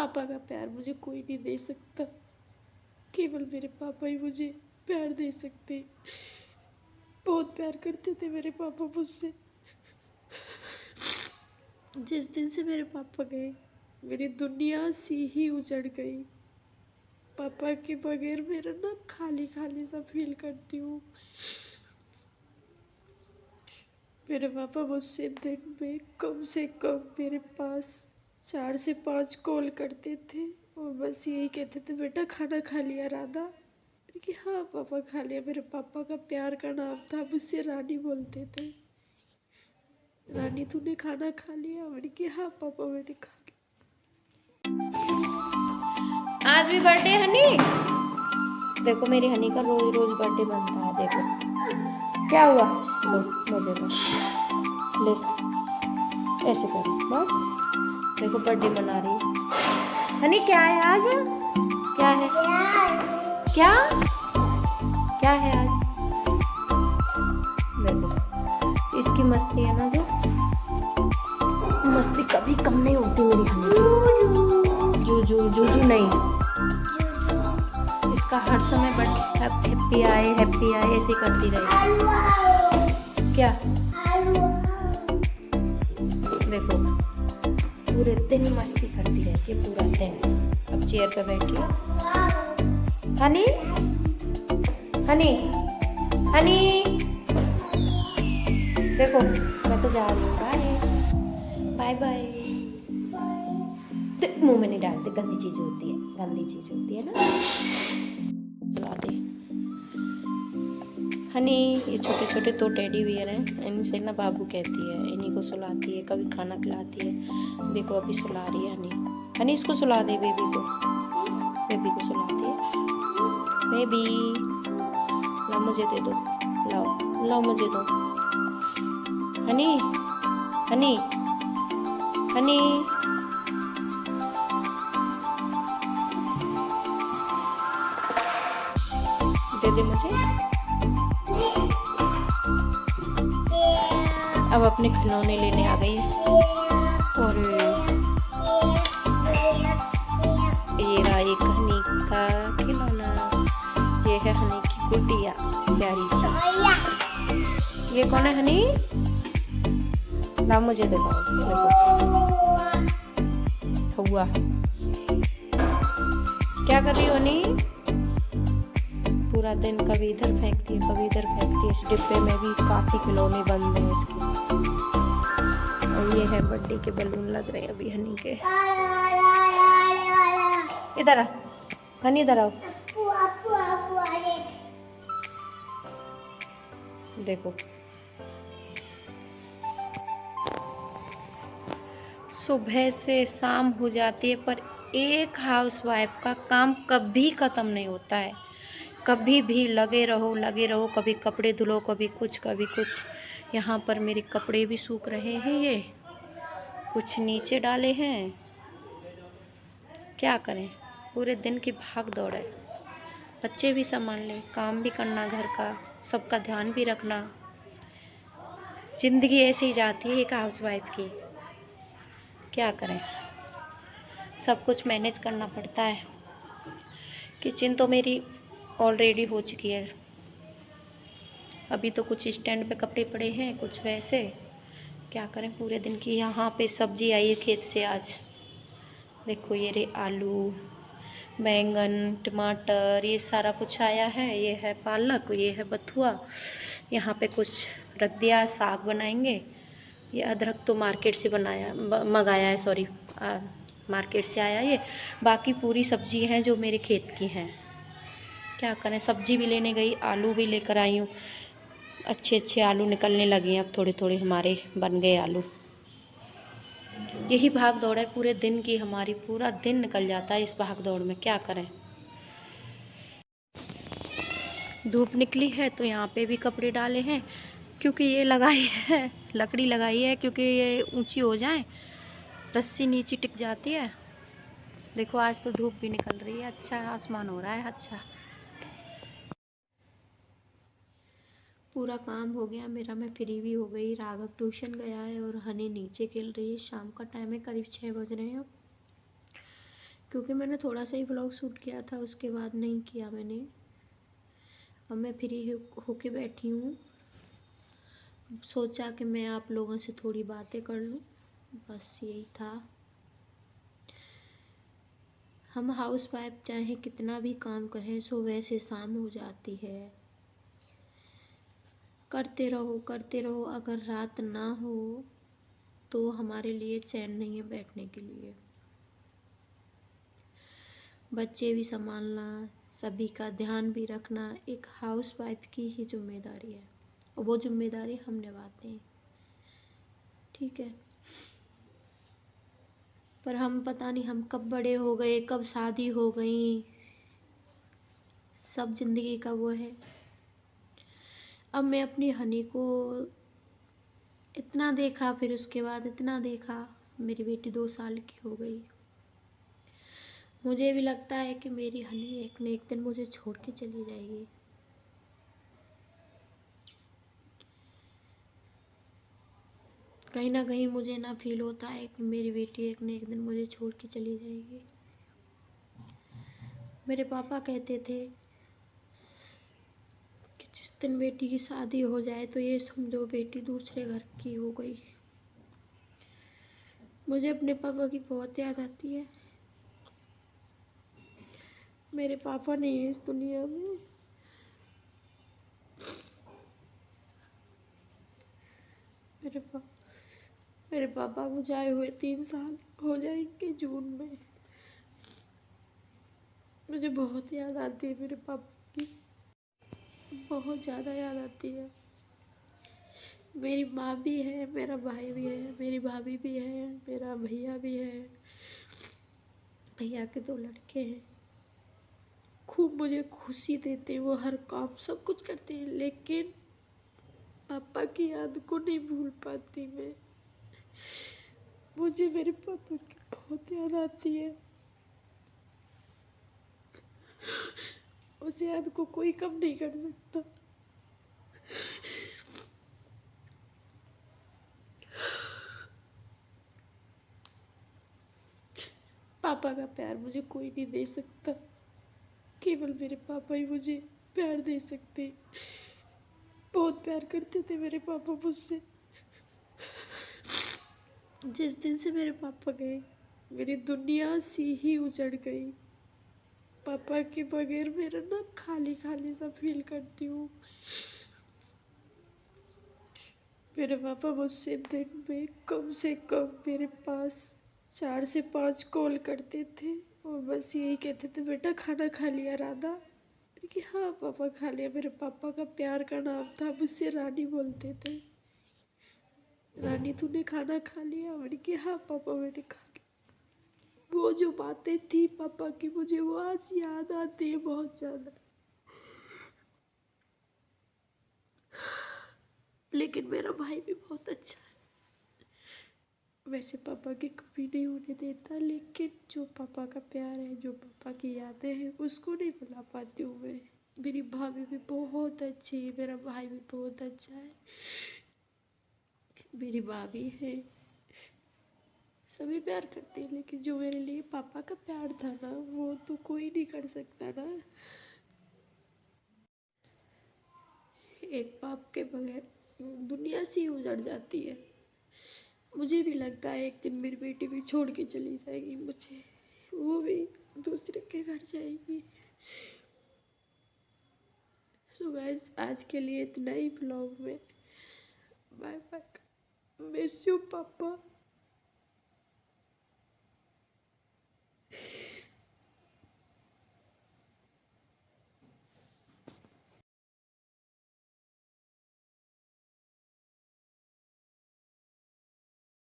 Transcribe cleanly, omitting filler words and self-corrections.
पापा का प्यार मुझे कोई नहीं दे सकता, केवल मेरे पापा ही मुझे प्यार दे सकते। बहुत प्यार करते थे मेरे पापा मुझसे। जिस दिन से मेरे पापा गए मेरी दुनिया सी ही उजड़ गई। पापा के बगैर मेरा ना खाली खाली सा फील करती हूँ। मेरे पापा मुझसे दिन में कम से कम मेरे पास 4 से 5 कॉल करते थे और बस यही कहते थे, बेटा खाना खा लिया राधा? मैंने कि हाँ पापा खा लिया। मेरे पापा का प्यार का नाम था, मुझसे रानी बोलते थे। रानी तूने खाना खा लिया? मैंने कि हाँ पापा मैंने खा लिया। आज भी बर्थडे हनी। देखो मेरी हनी का रोज रोज बर्थडे बनता है। देखो क्या हुआ, लो मुझे दो, ले ऐसे करो बस। देखो बर्थडे मना रही है हनी। क्या है आज? क्या है? क्या क्या है आज? देखो इसकी मस्ती है ना, जो मस्ती कभी कम नहीं होती मेरी हनी। जूजू जूजू नहीं, इसका हर समय बर्थडे हैप्पी आए ऐसे करती रहेगी। क्या देखो पूरे दिन मस्ती करती रहती है, पूरा दिन। अब चेयर पे बैठी है हनी। हनी हनी देखो मैं तो जा रही हूँ। Bye bye bye. मुंह में नहीं डालते, गंदी चीज होती है, गंदी चीज होती है ना। चला दे हनी। ये छोटे छोटे दो टेडी बियर हैं, इनसे ना बाबू कहती है। इन्हीं को सुलाती है, कभी खाना खिलाती है। देखो अभी सुला रही है हनी। हनी इसको सुला दे, बेबी को, बेबी को सुलाती है। बेबी लाओ मुझे दे दो, लाओ लाओ मुझे दो। हनी हनी हनी दे दे मुझे। अब अपने खिलौने लेने आ गई है। और ये रहा एक हनी का खिलौना। ये है हनी की गुड़िया प्यारी सी। ये कौन है हनी? ला मुझे दे दो। हुआ क्या कर रही हो हनी? पूरा दिन कभी इधर फेंकती है, कभी इधर फेंकती है। इस डिब्बे में भी काफी खिलौने बंद हैं इसके। और ये है बर्थडे के बलून लग रहे हैं अभी हनी के। इधर आ हनी, इधर आओ। देखो सुबह से शाम हो जाती है पर एक हाउसवाइफ का काम कभी ख़त्म नहीं होता है। कभी भी लगे रहो। कभी कपड़े धुलो, कभी कुछ कभी कुछ। यहाँ पर मेरे कपड़े भी सूख रहे हैं, ये कुछ नीचे डाले हैं। क्या करें, पूरे दिन की भाग दौड़ है। बच्चे भी संभाल लें, काम भी करना, घर का सबका ध्यान भी रखना। ज़िंदगी ऐसे ही जाती है एक हाउसवाइफ की। क्या करें, सब कुछ मैनेज करना पड़ता है। किचन तो मेरी ऑलरेडी हो चुकी है। अभी तो कुछ स्टैंड पे कपड़े पड़े हैं, कुछ वैसे। क्या करें, पूरे दिन की। यहाँ पे सब्जी आई है खेत से आज। देखो ये रे आलू, बैंगन, टमाटर, ये सारा कुछ आया है। ये है पालक, ये है बथुआ। यहाँ पे कुछ रख दिया, साग बनाएंगे। ये अदरक तो मार्केट से मंगाया है, सॉरी मार्केट से आया ये। बाकी पूरी सब्जी हैं जो मेरे खेत की हैं। क्या करें, सब्जी भी लेने गई, आलू भी लेकर आई हूँ। अच्छे अच्छे आलू निकलने लगे हैं अब, थोड़े थोड़े हमारे बन गए आलू। यही भाग दौड़ है पूरे दिन की हमारी। पूरा दिन निकल जाता है इस भाग दौड़ में। क्या करें, धूप निकली है तो यहाँ पे भी कपड़े डाले हैं, क्योंकि ये लगाई है, लकड़ी लगाई है क्योंकि ये ऊंची हो जाए, रस्सी नीचे टिक जाती है। देखो आज तो धूप भी निकल रही है, अच्छा आसमान हो रहा है। अच्छा पूरा काम हो गया मेरा, मैं फ्री भी हो गई। राघव ट्यूशन गया है और हनी नीचे खेल रही है। शाम का टाइम है, करीब 6 बज रहे हैं अब। क्योंकि मैंने थोड़ा सा ही व्लॉग शूट किया था, उसके बाद नहीं किया मैंने। अब मैं फ्री होके बैठी हूँ, सोचा कि मैं आप लोगों से थोड़ी बातें कर लूँ, बस यही था। हम हाउस वाइफ चाहे कितना भी काम करें, सुबह से शाम हो जाती है, करते रहो। अगर रात ना हो तो हमारे लिए चैन नहीं है बैठने के लिए। बच्चे भी संभालना, सभी का ध्यान भी रखना एक हाउस वाइफ की ही जिम्मेदारी है, और वो जिम्मेदारी हम निभाते हैं, ठीक है। पर हम पता नहीं हम कब बड़े हो गए, कब शादी हो गई, सब जिंदगी का वो है। अब मैं अपनी हनी को इतना देखा, फिर उसके बाद इतना देखा, मेरी बेटी 2 साल की हो गई। मुझे भी लगता है कि मेरी हनी एक न एक दिन मुझे छोड़ के चली जाएगी। कहीं ना कहीं मुझे ना फील होता है कि मेरी बेटी एक न एक दिन मुझे छोड़ के चली जाएगी। मेरे पापा कहते थे कि जिस दिन बेटी की शादी हो जाए तो ये समझो बेटी दूसरे घर की हो गई। मुझे अपने पापा की बहुत याद आती है। मेरे पापा नहीं है इस दुनिया में। मेरे पापा को जाए हुए 3 साल हो जाएंगे जून में। मुझे बहुत याद आती है मेरे पापा की, बहुत ज़्यादा याद आती है। मेरी माँ भी है, मेरा भाई भी है, मेरी भाभी भी है, मेरा भैया भी है, भैया के 2 लड़के हैं। खूब मुझे खुशी देते हैं, वो हर काम सब कुछ करते हैं, लेकिन पापा की याद को नहीं भूल पाती मैं। मुझे मेरे पापा की बहुत याद आती है। उस याद को कोई कम नहीं कर सकता। पापा का प्यार मुझे कोई नहीं दे सकता, केवल मेरे पापा ही मुझे प्यार दे सकते। बहुत प्यार करते थे मेरे पापा मुझसे। जिस दिन से मेरे पापा गए, मेरी दुनिया सी ही उजड़ गई। पापा के बगैर मेरा ना खाली खाली सा फील करती हूँ। मेरे पापा मुझसे दिन में कम से कम मेरे पास 4 से 5 कॉल करते थे, और बस यही कहते थे, बेटा खाना खा लिया राधा? मैंने कि हाँ पापा खा लिया। मेरे पापा का प्यार का नाम था, मुझसे रानी बोलते थे। रानी तूने खाना खा लिया? मैंने कि हाँ पापा मैंने खा लिया। वो जो बातें थी पापा की, मुझे वो आज याद आती है बहुत ज़्यादा। लेकिन मेरा भाई भी बहुत अच्छा है, वैसे पापा की कमी नहीं होने देता, लेकिन जो पापा का प्यार है, जो पापा की यादें हैं, उसको नहीं भुला पाती हूँ मैं। मेरी भाभी भी बहुत अच्छी है, मेरा भाई भी बहुत अच्छा है, मेरी भाभी है, सभी प्यार करते हैं, लेकिन जो मेरे लिए पापा का प्यार था ना, वो तो कोई नहीं कर सकता ना। एक बाप के बगैर दुनिया सी उजड़ जाती है। मुझे भी लगता है एक दिन मेरी बेटी भी छोड़ के चली जाएगी मुझे, वो भी दूसरे के घर जाएगी। सो गाइस, आज के लिए इतना ही ब्लॉग में। Bye bye. मिस यू पापा।